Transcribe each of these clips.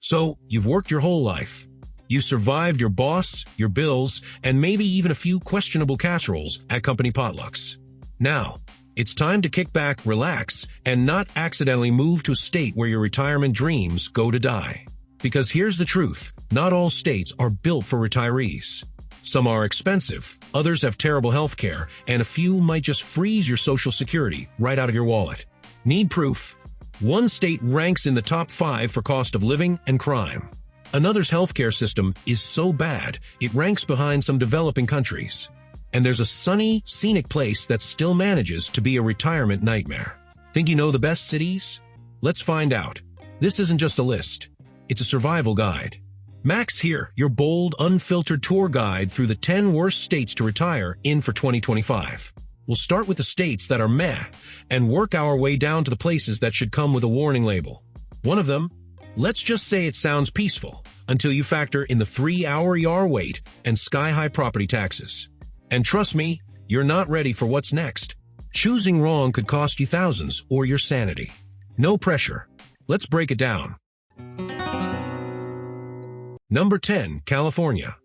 So, you've worked your whole life. You survived your boss, your bills, and maybe even a few questionable casseroles at company potlucks. Now, it's time to kick back, relax, and not accidentally move to a state where your retirement dreams go to die. Because here's the truth, not all states are built for retirees. Some are expensive, others have terrible health care, and a few might just freeze your Social Security right out of your wallet. Need proof? One state ranks in the top 5 for cost of living and crime. Another's healthcare system is so bad, it ranks behind some developing countries. And there's a sunny, scenic place that still manages to be a retirement nightmare. Think you know the best cities? Let's find out. This isn't just a list. It's a survival guide. Max here, your bold, unfiltered tour guide through the 10 worst states to retire in for 2025. We'll start with the states that are meh, and work our way down to the places that should come with a warning label. One of them, let's just say it sounds peaceful, until you factor in the 3-hour ER wait and sky-high property taxes. And trust me, you're not ready for what's next. Choosing wrong could cost you thousands or your sanity. No pressure. Let's break it down. Number 10, California.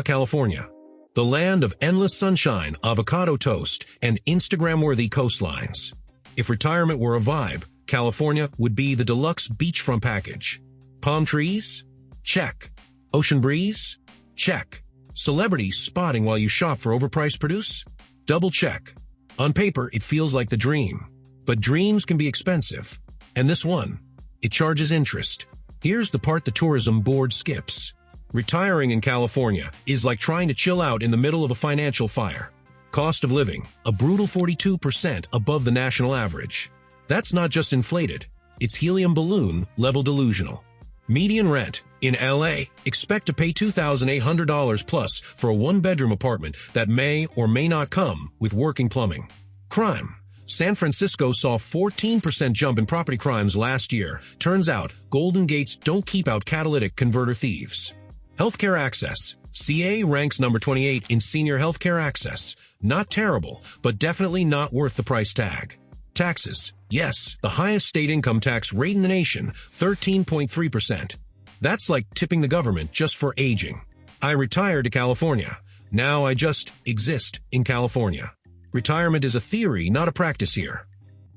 California. The land of endless sunshine, avocado toast, and Instagram-worthy coastlines. If retirement were a vibe, California would be the deluxe beachfront package. Palm trees? Check. Ocean breeze? Check. Celebrities spotting while you shop for overpriced produce? Double check. On paper, it feels like the dream. But dreams can be expensive. And this one, it charges interest. Here's the part the tourism board skips. Retiring in California is like trying to chill out in the middle of a financial fire. Cost of living, a brutal 42% above the national average. That's not just inflated, it's helium balloon level delusional. Median rent, in LA, expect to pay $2,800 plus for a one-bedroom apartment that may or may not come with working plumbing. Crime. San Francisco saw a 14% jump in property crimes last year. Turns out, Golden Gates don't keep out catalytic converter thieves. Healthcare access. CA ranks number 28 in senior healthcare access. Not terrible, but definitely not worth the price tag. Taxes. Yes, the highest state income tax rate in the nation, 13.3%. That's like tipping the government just for aging. I retired to California. Now I just exist in California. Retirement is a theory, not a practice here.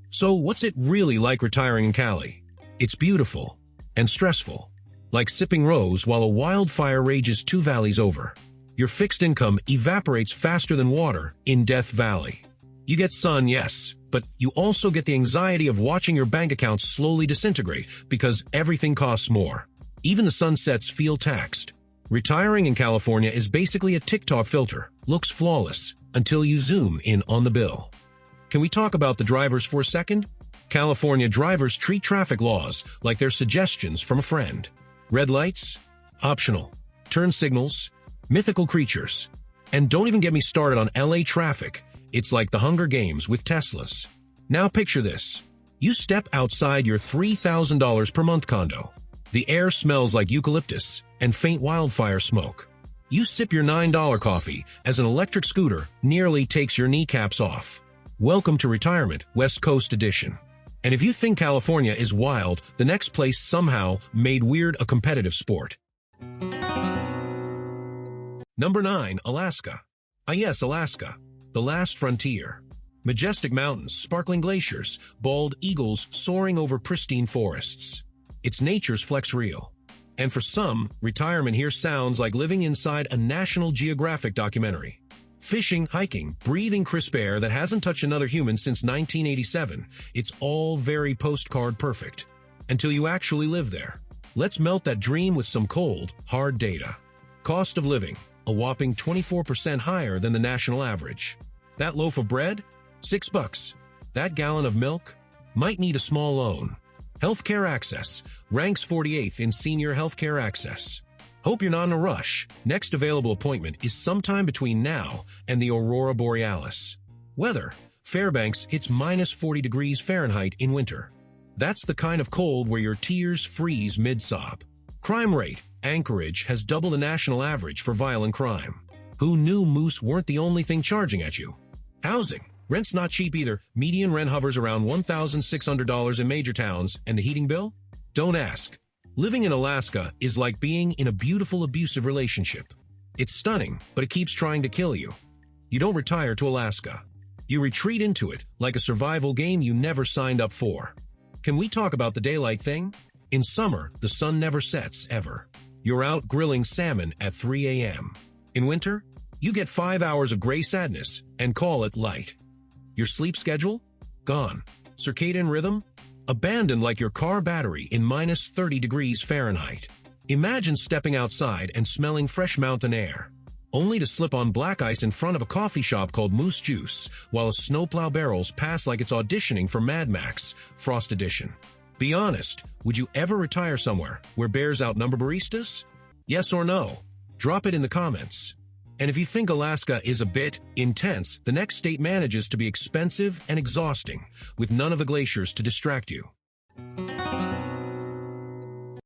So what's it really like retiring in Cali? It's beautiful and stressful. Like sipping rose while a wildfire rages 2 valleys over. Your fixed income evaporates faster than water in Death Valley. You get sun, yes, but you also get the anxiety of watching your bank account slowly disintegrate because everything costs more. Even the sunsets feel taxed. Retiring in California is basically a TikTok filter. Looks flawless until you zoom in on the bill. Can we talk about the drivers for a second? California drivers treat traffic laws like they're suggestions from a friend. Red lights? Optional. Turn signals? Mythical creatures. And don't even get me started on LA traffic. It's like the Hunger Games with Teslas. Now picture this. You step outside your $3,000 per month condo. The air smells like eucalyptus and faint wildfire smoke. You sip your $9 coffee as an electric scooter nearly takes your kneecaps off. Welcome to Retirement, West Coast Edition. And if you think California is wild, the next place somehow made weird a competitive sport. Number 9, Alaska. Yes, Alaska. The last frontier. Majestic mountains, sparkling glaciers, bald eagles soaring over pristine forests. It's nature's flex reel. And for some, retirement here sounds like living inside a National Geographic documentary. Fishing, hiking, breathing crisp air that hasn't touched another human since 1987. It's all very postcard perfect. Until you actually live there. Let's melt that dream with some cold, hard data. Cost of living, a whopping 24% higher than the national average. That loaf of bread? $6. That gallon of milk? Might need a small loan. Healthcare access, ranks 48th in senior healthcare access. Hope you're not in a rush. Next available appointment is sometime between now and the Aurora Borealis. Weather, Fairbanks hits minus 40 degrees Fahrenheit in winter. That's the kind of cold where your tears freeze mid-sob. Crime rate, Anchorage has double the national average for violent crime. Who knew moose weren't the only thing charging at you? Housing. Rent's not cheap either. Median rent hovers around $1,600 in major towns, and the heating bill? Don't ask. Living in Alaska is like being in a beautiful abusive relationship. It's stunning, but it keeps trying to kill you. You don't retire to Alaska. You retreat into it like a survival game you never signed up for. Can we talk about the daylight thing? In summer, the sun never sets, ever. You're out grilling salmon at 3 a.m. In winter, you get 5 hours of gray sadness and call it light. Your sleep schedule? Gone. Circadian rhythm? Abandoned like your car battery in minus 30 degrees Fahrenheit. Imagine stepping outside and smelling fresh mountain air, only to slip on black ice in front of a coffee shop called Moose Juice while a snowplow barrels pass like it's auditioning for Mad Max, Frost Edition. Be honest, would you ever retire somewhere where bears outnumber baristas? Yes or no? Drop it in the comments. And if you think Alaska is a bit intense, the next state manages to be expensive and exhausting, with none of the glaciers to distract you.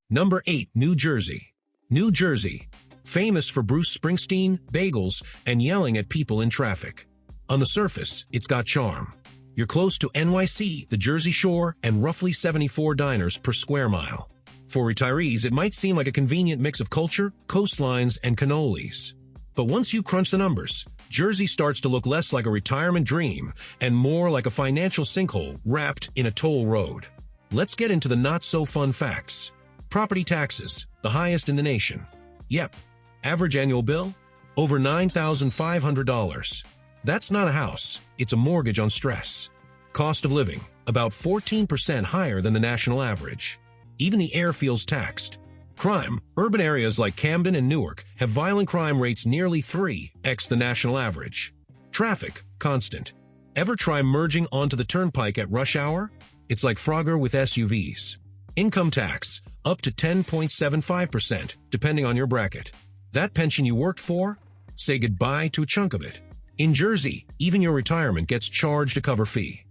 Number 8. New Jersey. New Jersey, famous for Bruce Springsteen, bagels, and yelling at people in traffic. On the surface, it's got charm. You're close to NYC, the Jersey Shore, and roughly 74 diners per square mile. For retirees, it might seem like a convenient mix of culture, coastlines, and cannolis. But once you crunch the numbers, Jersey starts to look less like a retirement dream and more like a financial sinkhole wrapped in a toll road. Let's get into the not-so-fun facts. Property taxes, the highest in the nation. Yep. Average annual bill? Over $9,500. That's not a house, it's a mortgage on stress. Cost of living, about 14% higher than the national average. Even the air feels taxed. Crime, urban areas like Camden and Newark have violent crime rates nearly 3x the national average. Traffic, constant. Ever try merging onto the turnpike at rush hour? It's like Frogger with SUVs. Income tax, up to 10.75%, depending on your bracket. That pension you worked for? Say goodbye to a chunk of it. In Jersey, even your retirement gets charged a cover fee.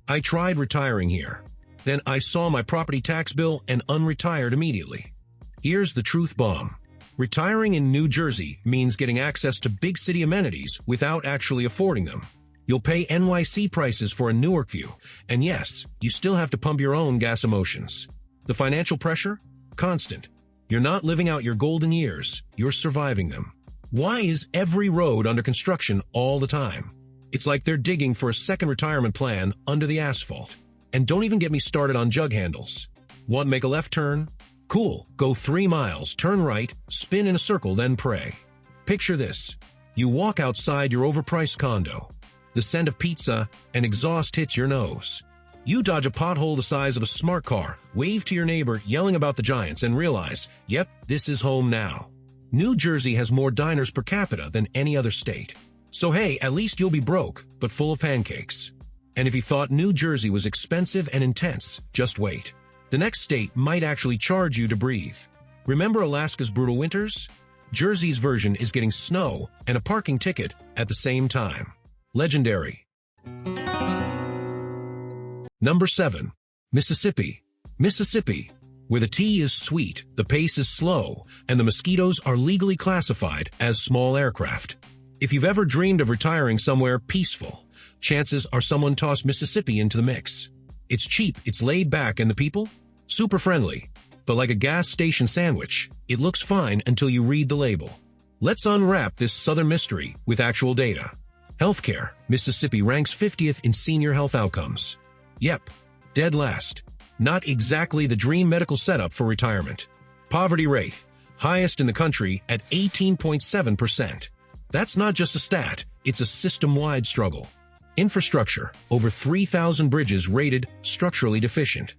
I tried retiring here. Then I saw my property tax bill and unretired immediately. Here's the truth bomb. Retiring in New Jersey means getting access to big city amenities without actually affording them. You'll pay NYC prices for a Newark view, and yes, you still have to pump your own gas emotions. The financial pressure? Constant. You're not living out your golden years, you're surviving them. Why is every road under construction all the time? It's like they're digging for a second retirement plan under the asphalt. And don't even get me started on jug handles. Want to make a left turn? Cool, go 3 miles, turn right, spin in a circle, then pray. Picture this. You walk outside your overpriced condo. The scent of pizza and exhaust hits your nose. You dodge a pothole the size of a smart car, wave to your neighbor yelling about the Giants, and realize, yep, this is home now. New Jersey has more diners per capita than any other state. So hey, at least you'll be broke, but full of pancakes. And if you thought New Jersey was expensive and intense, just wait. The next state might actually charge you to breathe. Remember Alaska's brutal winters? Jersey's version is getting snow and a parking ticket at the same time. Legendary. Number 7. Mississippi. Mississippi, where the tea is sweet, the pace is slow, and the mosquitoes are legally classified as small aircraft. If you've ever dreamed of retiring somewhere peaceful, chances are someone tossed Mississippi into the mix. It's cheap, it's laid back, and the people? Super friendly. But like a gas station sandwich, it looks fine until you read the label. Let's unwrap this southern mystery with actual data. Healthcare, Mississippi ranks 50th in senior health outcomes. Yep, dead last. Not exactly the dream medical setup for retirement. Poverty rate, highest in the country at 18.7%. That's not just a stat, it's a system-wide struggle. Infrastructure, over 3,000 bridges rated structurally deficient.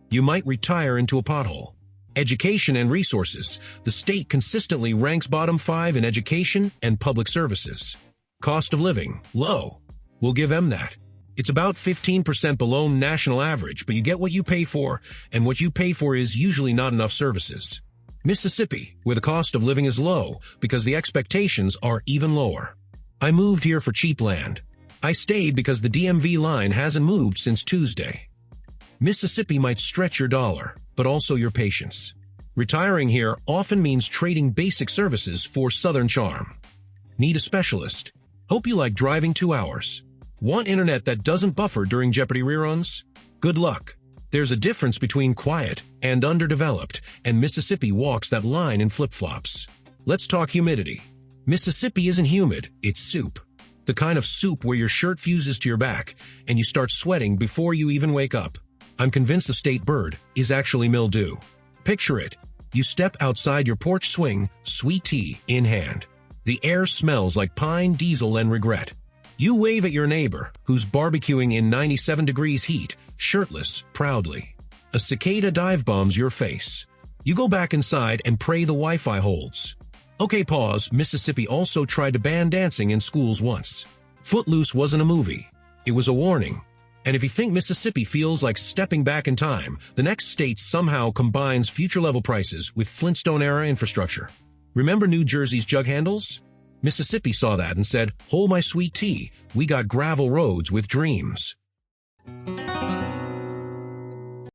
You might retire into a pothole. Education and resources, the state consistently ranks bottom 5 in education and public services. Cost of living, low. We'll give them that. It's about 15% below national average, but you get what you pay for, and what you pay for is usually not enough services. Mississippi, where the cost of living is low because the expectations are even lower. I moved here for cheap land. I stayed because the DMV line hasn't moved since Tuesday. Mississippi might stretch your dollar, but also your patience. Retiring here often means trading basic services for southern charm. Need a specialist? Hope you like driving 2 hours. Want internet that doesn't buffer during Jeopardy reruns? Good luck. There's a difference between quiet and underdeveloped, and Mississippi walks that line in flip-flops. Let's talk humidity. Mississippi isn't humid, it's soup. The kind of soup where your shirt fuses to your back and you start sweating before you even wake up. I'm convinced the state bird is actually mildew. Picture it. You step outside your porch swing, sweet tea in hand. The air smells like pine, diesel, and regret. You wave at your neighbor, who's barbecuing in 97 degrees heat, shirtless, proudly. A cicada dive bombs your face. You go back inside and pray the Wi-Fi holds. Okay, pause. Mississippi also tried to ban dancing in schools once. Footloose wasn't a movie. It was a warning. And if you think Mississippi feels like stepping back in time, the next state somehow combines future-level prices with Flintstone-era infrastructure. Remember New Jersey's jug handles? Mississippi saw that and said, "Hold my sweet tea, we got gravel roads with dreams."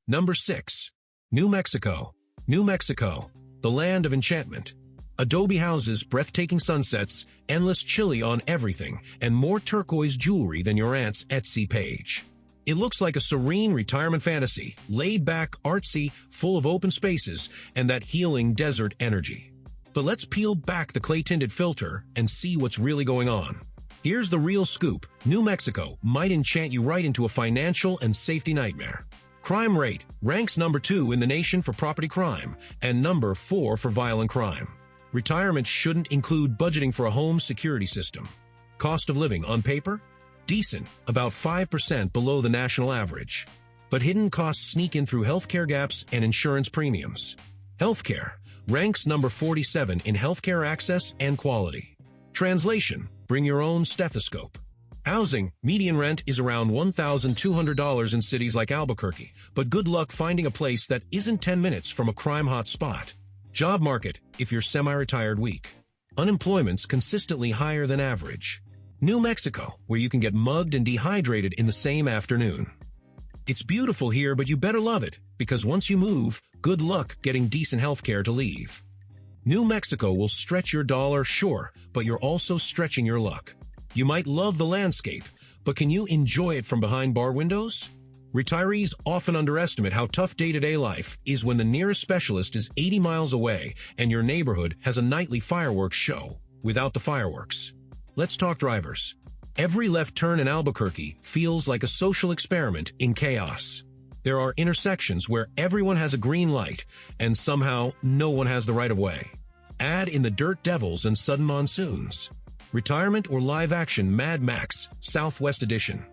Number 6. New Mexico. New Mexico, the land of enchantment. Adobe houses, breathtaking sunsets, endless chili on everything, and more turquoise jewelry than your aunt's Etsy page. It looks like a serene retirement fantasy, laid back, artsy, full of open spaces, and that healing desert energy. But let's peel back the clay-tinted filter and see what's really going on. Here's the real scoop. New Mexico might enchant you right into a financial and safety nightmare. Crime rate ranks number 2 in the nation for property crime and number 4 for violent crime. Retirement shouldn't include budgeting for a home security system. Cost of living on paper? Decent, about 5% below the national average. But hidden costs sneak in through healthcare gaps and insurance premiums. Healthcare ranks number 47 in healthcare access and quality. Translation: bring your own stethoscope. Housing, median rent is around $1,200 in cities like Albuquerque, but good luck finding a place that isn't 10 minutes from a crime-hot spot. Job market, if you're semi-retired weak. Unemployment's consistently higher than average. New Mexico, where you can get mugged and dehydrated in the same afternoon. It's beautiful here, but you better love it, because once you move, good luck getting decent healthcare to leave. New Mexico will stretch your dollar, sure, but you're also stretching your luck. You might love the landscape, but can you enjoy it from behind bar windows? Retirees often underestimate how tough day-to-day life is when the nearest specialist is 80 miles away and your neighborhood has a nightly fireworks show without the fireworks. Let's talk drivers. Every left turn in Albuquerque feels like a social experiment in chaos. There are intersections where everyone has a green light and somehow no one has the right of way. Add in the dirt devils and sudden monsoons. Retirement or live-action Mad Max Southwest Edition.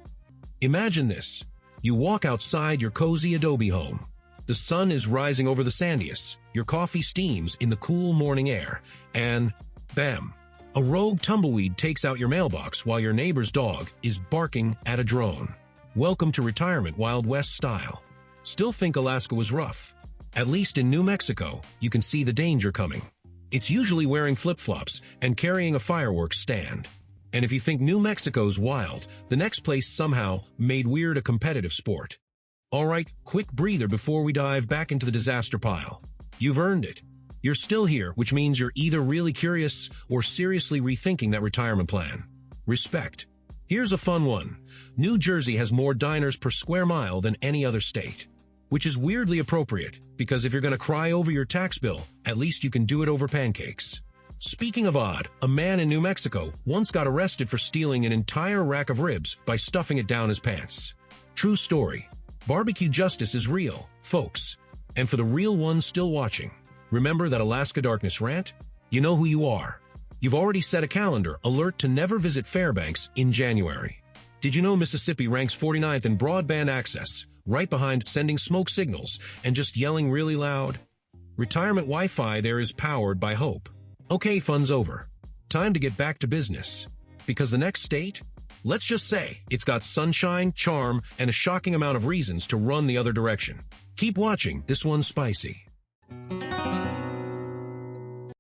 Imagine this. You walk outside your cozy adobe home. The sun is rising over the Sandias, your coffee steams in the cool morning air, and bam! A rogue tumbleweed takes out your mailbox while your neighbor's dog is barking at a drone. Welcome to retirement Wild West style. Still think Alaska was rough? At least in New Mexico, you can see the danger coming. It's usually wearing flip-flops and carrying a fireworks stand. And if you think New Mexico's wild, the next place somehow made weird a competitive sport. Alright, quick breather before we dive back into the disaster pile. You've earned it. You're still here, which means you're either really curious or seriously rethinking that retirement plan. Respect. Here's a fun one. New Jersey has more diners per square mile than any other state. Which is weirdly appropriate, because if you're going to cry over your tax bill, at least you can do it over pancakes. Speaking of odd, a man in New Mexico once got arrested for stealing an entire rack of ribs by stuffing it down his pants. True story. Barbecue justice is real, folks. And for the real ones still watching, remember that Alaska Darkness rant? You know who you are. You've already set a calendar alert to never visit Fairbanks in January. Did you know Mississippi ranks 49th in broadband access, right behind sending smoke signals and just yelling really loud? Retirement Wi-Fi there is powered by hope. Okay, fun's over. Time to get back to business. Because the next state? Let's just say it's got sunshine, charm, and a shocking amount of reasons to run the other direction. Keep watching, this one's spicy.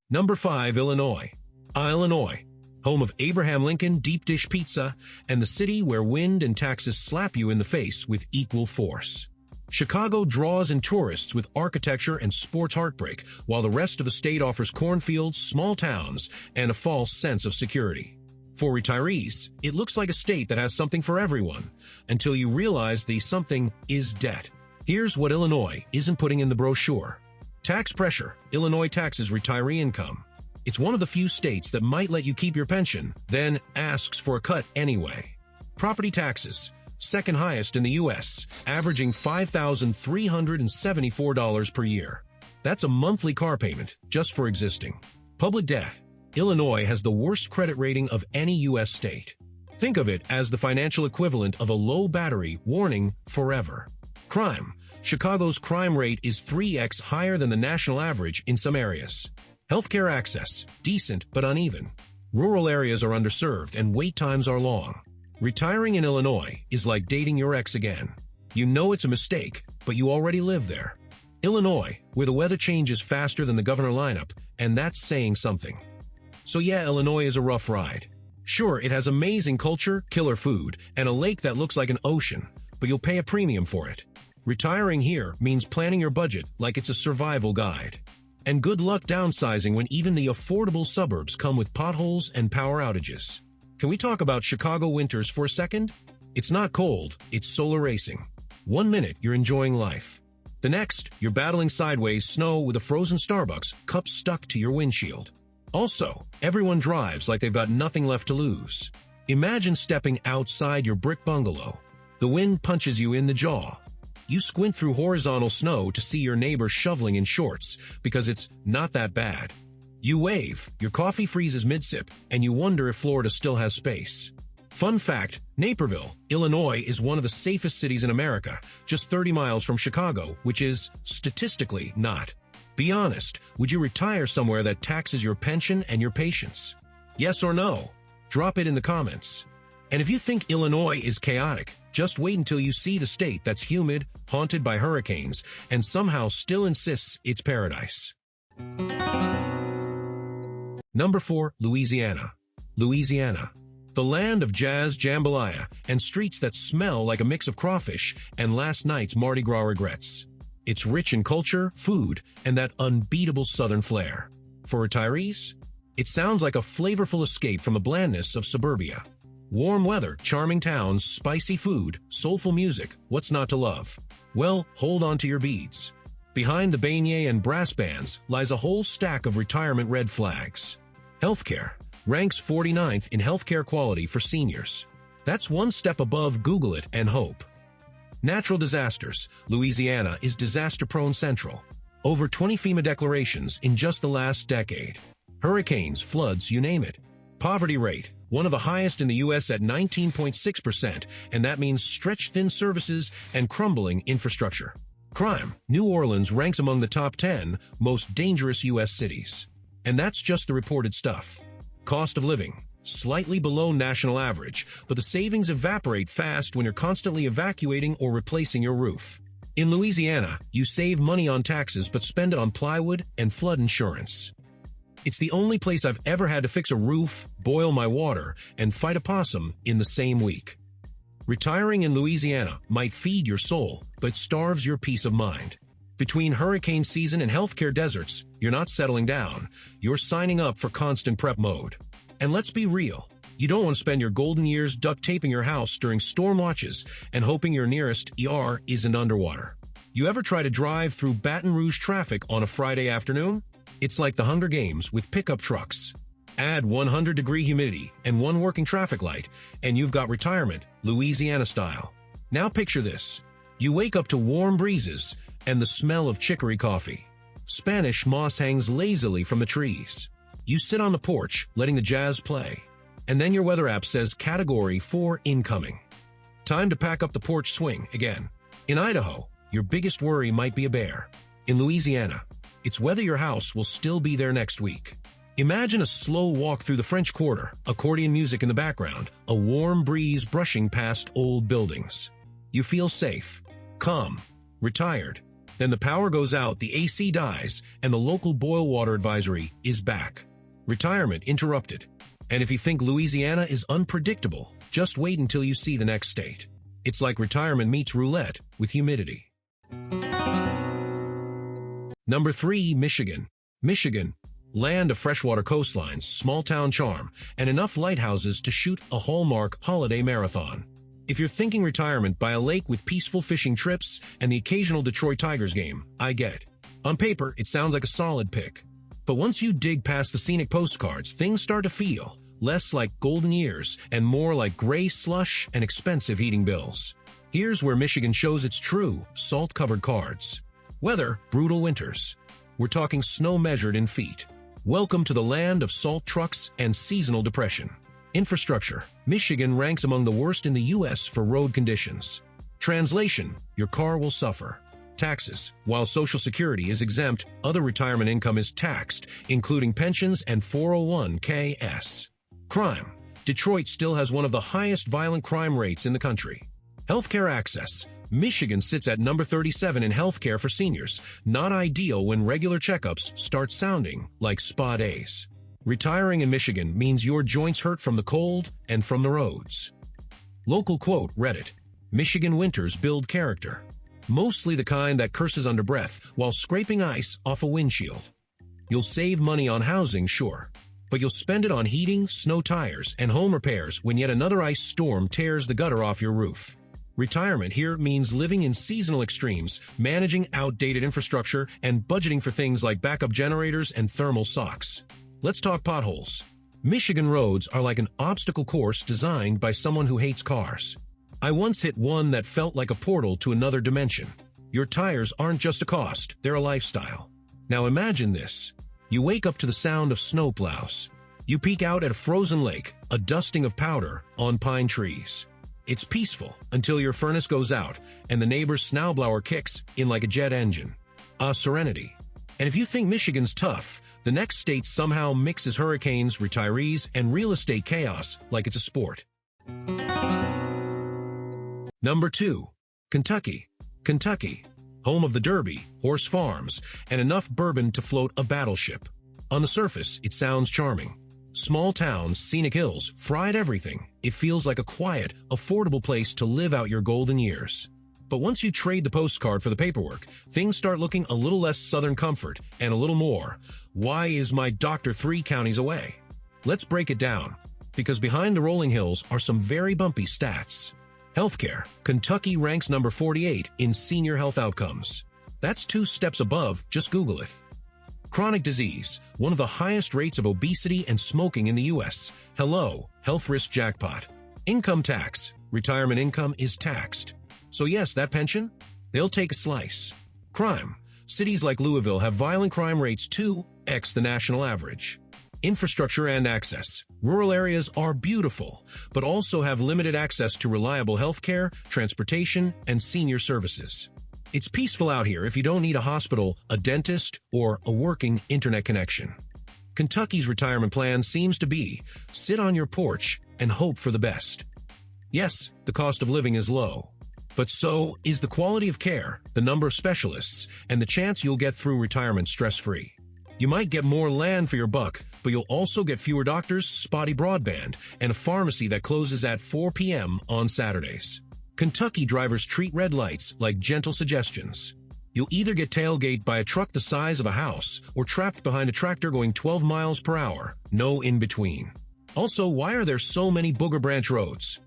Number 5, Illinois. Illinois, home of Abraham Lincoln deep dish pizza and the city where wind and taxes slap you in the face with equal force. Chicago draws in tourists with architecture and sports heartbreak, while the rest of the state offers cornfields, small towns, and a false sense of security. For retirees, it looks like a state that has something for everyone, until you realize the something is debt. Here's what Illinois isn't putting in the brochure. Tax pressure. Illinois taxes retiree income. It's one of the few states that might let you keep your pension, then asks for a cut anyway. Property taxes. Second highest in the U.S., averaging $5,374 per year. That's a monthly car payment just for existing. Public debt. Illinois has the worst credit rating of any U.S. state. Think of it as the financial equivalent of a low battery warning forever. Crime. Chicago's crime rate is 3x higher than the national average in some areas. Healthcare access. Decent but uneven. Rural areas are underserved and wait times are long. Retiring in Illinois is like dating your ex again. You know it's a mistake, but you already live there. Illinois, where the weather changes faster than the governor lineup, and that's saying something. So yeah, Illinois is a rough ride. Sure, it has amazing culture, killer food, and a lake that looks like an ocean, but you'll pay a premium for it. Retiring here means planning your budget like it's a survival guide. And good luck downsizing when even the affordable suburbs come with potholes and power outages. Can we talk about Chicago winters for a second? It's not cold, it's solar racing. 1 minute, you're enjoying life. The next, you're battling sideways snow with a frozen Starbucks cup stuck to your windshield. Also, everyone drives like they've got nothing left to lose. Imagine stepping outside your brick bungalow. The wind punches you in the jaw. You squint through horizontal snow to see your neighbor shoveling in shorts because it's not that bad. You wave, your coffee freezes mid-sip, and you wonder if Florida still has space. Fun fact, Naperville, Illinois is one of the safest cities in America, just 30 miles from Chicago, which is, statistically, not. Be honest, would you retire somewhere that taxes your pension and your patience? Yes or no? Drop it in the comments. And if you think Illinois is chaotic, just wait until you see the state that's humid, haunted by hurricanes, and somehow still insists it's paradise. Number 4, Louisiana. Louisiana. The land of jazz, jambalaya, and streets that smell like a mix of crawfish and last night's Mardi Gras regrets. It's rich in culture, food, and that unbeatable southern flair. For retirees, it sounds like a flavorful escape from the blandness of suburbia. Warm weather, charming towns, spicy food, soulful music, what's not to love? Well, hold on to your beads. Behind the beignet and brass bands lies a whole stack of retirement red flags. Healthcare ranks 49th in healthcare quality for seniors. That's one step above Google it and hope. Natural disasters. Louisiana is disaster-prone central. Over 20 FEMA declarations in just the last decade. Hurricanes, floods, you name it. Poverty rate, one of the highest in the U.S. at 19.6%, and that means stretched-thin services and crumbling infrastructure. Crime. New Orleans ranks among the top 10 most dangerous U.S. cities. And that's just the reported stuff. Cost of living. Slightly below national average, but the savings evaporate fast when you're constantly evacuating or replacing your roof. In Louisiana, you save money on taxes but spend it on plywood and flood insurance. It's the only place I've ever had to fix a roof, boil my water, and fight a possum in the same week. Retiring in Louisiana might feed your soul, but starves your peace of mind. Between hurricane season and healthcare deserts, you're not settling down. You're signing up for constant prep mode. And let's be real, you don't want to spend your golden years duct taping your house during storm watches and hoping your nearest ER isn't underwater. You ever try to drive through Baton Rouge traffic on a Friday afternoon? It's like the Hunger Games with pickup trucks. Add 100-degree humidity and one working traffic light, and you've got retirement, Louisiana style. Now picture this. You wake up to warm breezes and the smell of chicory coffee. Spanish moss hangs lazily from the trees. You sit on the porch, letting the jazz play. And then your weather app says Category 4 incoming. Time to pack up the porch swing again. In Idaho, your biggest worry might be a bear. In Louisiana, it's whether your house will still be there next week. Imagine a slow walk through the French Quarter, accordion music in the background, a warm breeze brushing past old buildings. You feel safe, calm, retired. Then the power goes out, the AC dies, and the local boil water advisory is back. Retirement interrupted. And if you think Louisiana is unpredictable, just wait until you see the next state. It's like retirement meets roulette with humidity. Number 3, Michigan. Michigan, land of freshwater coastlines, small-town charm, and enough lighthouses to shoot a Hallmark holiday marathon. If you're thinking retirement by a lake with peaceful fishing trips and the occasional Detroit Tigers game, I get it. On paper, it sounds like a solid pick. But once you dig past the scenic postcards, things start to feel less like golden years and more like gray slush and expensive heating bills. Here's where Michigan shows its true, salt-covered cards. Weather, brutal winters. We're talking snow measured in feet. Welcome to the land of salt trucks and seasonal depression. Infrastructure. Michigan ranks among the worst in the U.S. for road conditions. Translation. Your car will suffer. Taxes. While Social Security is exempt, other retirement income is taxed, including pensions and 401(k)s. Crime. Detroit still has one of the highest violent crime rates in the country. Healthcare access. Michigan sits at number 37 in healthcare for seniors, not ideal when regular checkups start sounding like spa days. Retiring in Michigan means your joints hurt from the cold and from the roads. Local quote, Reddit. Michigan winters build character. Mostly the kind that curses under breath while scraping ice off a windshield. You'll save money on housing, sure, but you'll spend it on heating, snow tires, and home repairs when yet another ice storm tears the gutter off your roof. Retirement here means living in seasonal extremes, managing outdated infrastructure, and budgeting for things like backup generators and thermal socks. Let's talk potholes. Michigan roads are like an obstacle course designed by someone who hates cars. I once hit one that felt like a portal to another dimension. Your tires aren't just a cost, they're a lifestyle. Now imagine this. You wake up to the sound of snowplows. You peek out at a frozen lake, a dusting of powder on pine trees. It's peaceful until your furnace goes out and the neighbor's snowblower kicks in like a jet engine. Serenity. And if you think Michigan's tough, the next state somehow mixes hurricanes, retirees, and real estate chaos like it's a sport. Number 2. Kentucky. Kentucky. Home of the Derby, horse farms, and enough bourbon to float a battleship. On the surface, it sounds charming. Small towns, scenic hills, fried everything. It feels like a quiet, affordable place to live out your golden years. But once you trade the postcard for the paperwork, things start looking a little less southern comfort and a little more, why is my doctor 3 counties away? Let's break it down, because behind the rolling hills are some very bumpy stats. Healthcare. Kentucky ranks number 48 in senior health outcomes. That's 2 steps above, just Google it. Chronic disease, one of the highest rates of obesity and smoking in the U.S. Hello, health risk jackpot. Income tax, retirement income is taxed. So yes, that pension? They'll take a slice. Crime, cities like Louisville have violent crime rates 2x the national average. Infrastructure and access. Rural areas are beautiful, but also have limited access to reliable healthcare, transportation, and senior services. It's peaceful out here if you don't need a hospital, a dentist, or a working internet connection. Kentucky's retirement plan seems to be sit on your porch and hope for the best. Yes, the cost of living is low, but so is the quality of care, the number of specialists, and the chance you'll get through retirement stress-free. You might get more land for your buck, but you'll also get fewer doctors, spotty broadband, and a pharmacy that closes at 4 p.m. on Saturdays. Kentucky drivers treat red lights like gentle suggestions. You'll either get tailgated by a truck the size of a house or trapped behind a tractor going 12 miles per hour. No in between. Also, why are there so many Booger Branch roads?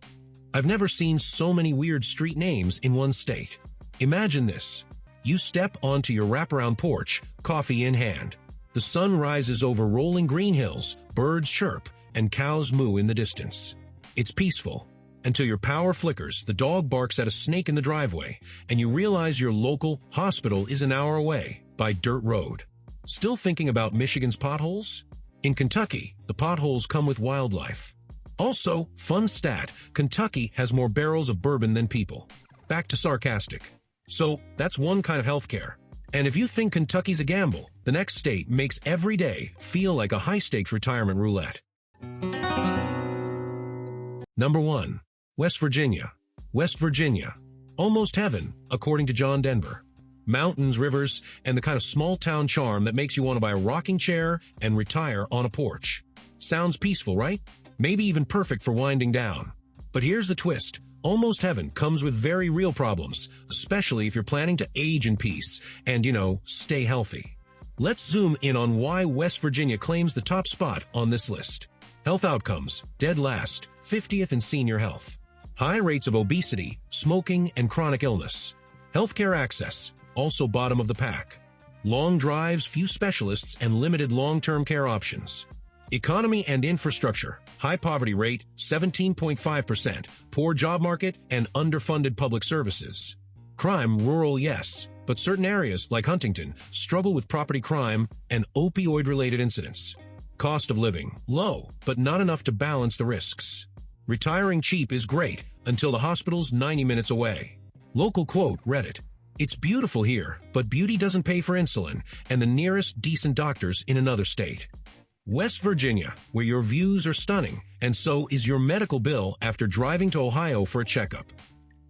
I've never seen so many weird street names in one state. Imagine this. You step onto your wraparound porch, coffee in hand. The sun rises over rolling green hills, birds chirp, and cows moo in the distance. It's peaceful. Until your power flickers, the dog barks at a snake in the driveway, and you realize your local hospital is an hour away by dirt road. Still thinking about Michigan's potholes? In Kentucky, the potholes come with wildlife. Also, fun stat, Kentucky has more barrels of bourbon than people. Back to sarcastic. So, that's one kind of healthcare. And if you think Kentucky's a gamble, the next state makes every day feel like a high-stakes retirement roulette. Number 1. West Virginia. West Virginia. Almost heaven, according to John Denver. Mountains, rivers, and the kind of small-town charm that makes you want to buy a rocking chair and retire on a porch. Sounds peaceful, right? Maybe even perfect for winding down. But here's the twist. Almost heaven comes with very real problems, especially if you're planning to age in peace and, stay healthy. Let's zoom in on why West Virginia claims the top spot on this list. Health outcomes, dead last, 50th in senior health. High rates of obesity, smoking, and chronic illness. Healthcare access, also bottom of the pack. Long drives, few specialists, and limited long-term care options. Economy and infrastructure. High poverty rate, 17.5%. Poor job market and underfunded public services. Crime, rural, yes, but certain areas, like Huntington, struggle with property crime and opioid-related incidents. Cost of living, low, but not enough to balance the risks. Retiring cheap is great until the hospital's 90 minutes away. Local quote, Reddit. It's beautiful here, but beauty doesn't pay for insulin and the nearest decent doctors in another state. West Virginia, where your views are stunning, and so is your medical bill after driving to Ohio for a checkup.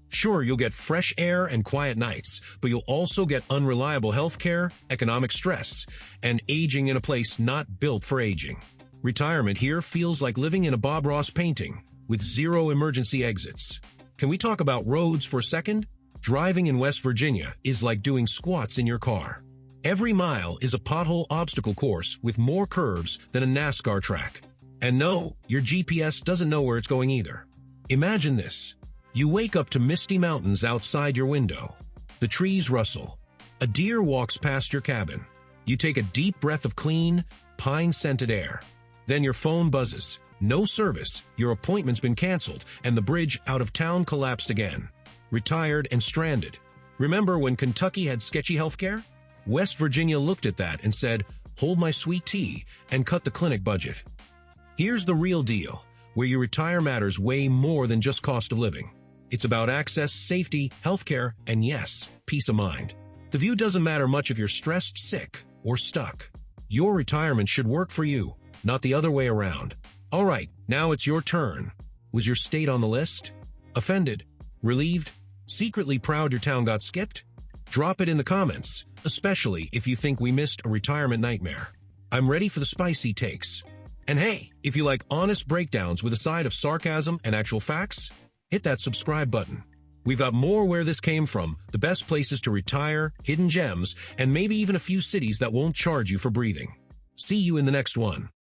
Sure, you'll get fresh air and quiet nights, but you'll also get unreliable health care, economic stress, and aging in a place not built for aging. Retirement here feels like living in a Bob Ross painting, with zero emergency exits. Can we talk about roads for a second? Driving in West Virginia is like doing squats in your car. Every mile is a pothole obstacle course with more curves than a NASCAR track. And no, your GPS doesn't know where it's going either. Imagine this. You wake up to misty mountains outside your window. The trees rustle. A deer walks past your cabin. You take a deep breath of clean, pine-scented air. Then your phone buzzes. No service, your appointment's been canceled, and the bridge out of town collapsed again. Retired and stranded. Remember when Kentucky had sketchy healthcare? West Virginia looked at that and said, hold my sweet tea, and cut the clinic budget. Here's the real deal, where you retire matters way more than just cost of living. It's about access, safety, healthcare, and yes, peace of mind. The view doesn't matter much if you're stressed, sick, or stuck. Your retirement should work for you, not the other way around. All right, now it's your turn. Was your state on the list? Offended? Relieved? Secretly proud your town got skipped? Drop it in the comments, especially if you think we missed a retirement nightmare. I'm ready for the spicy takes. And hey, if you like honest breakdowns with a side of sarcasm and actual facts, hit that subscribe button. We've got more where this came from, the best places to retire, hidden gems, and maybe even a few cities that won't charge you for breathing. See you in the next one.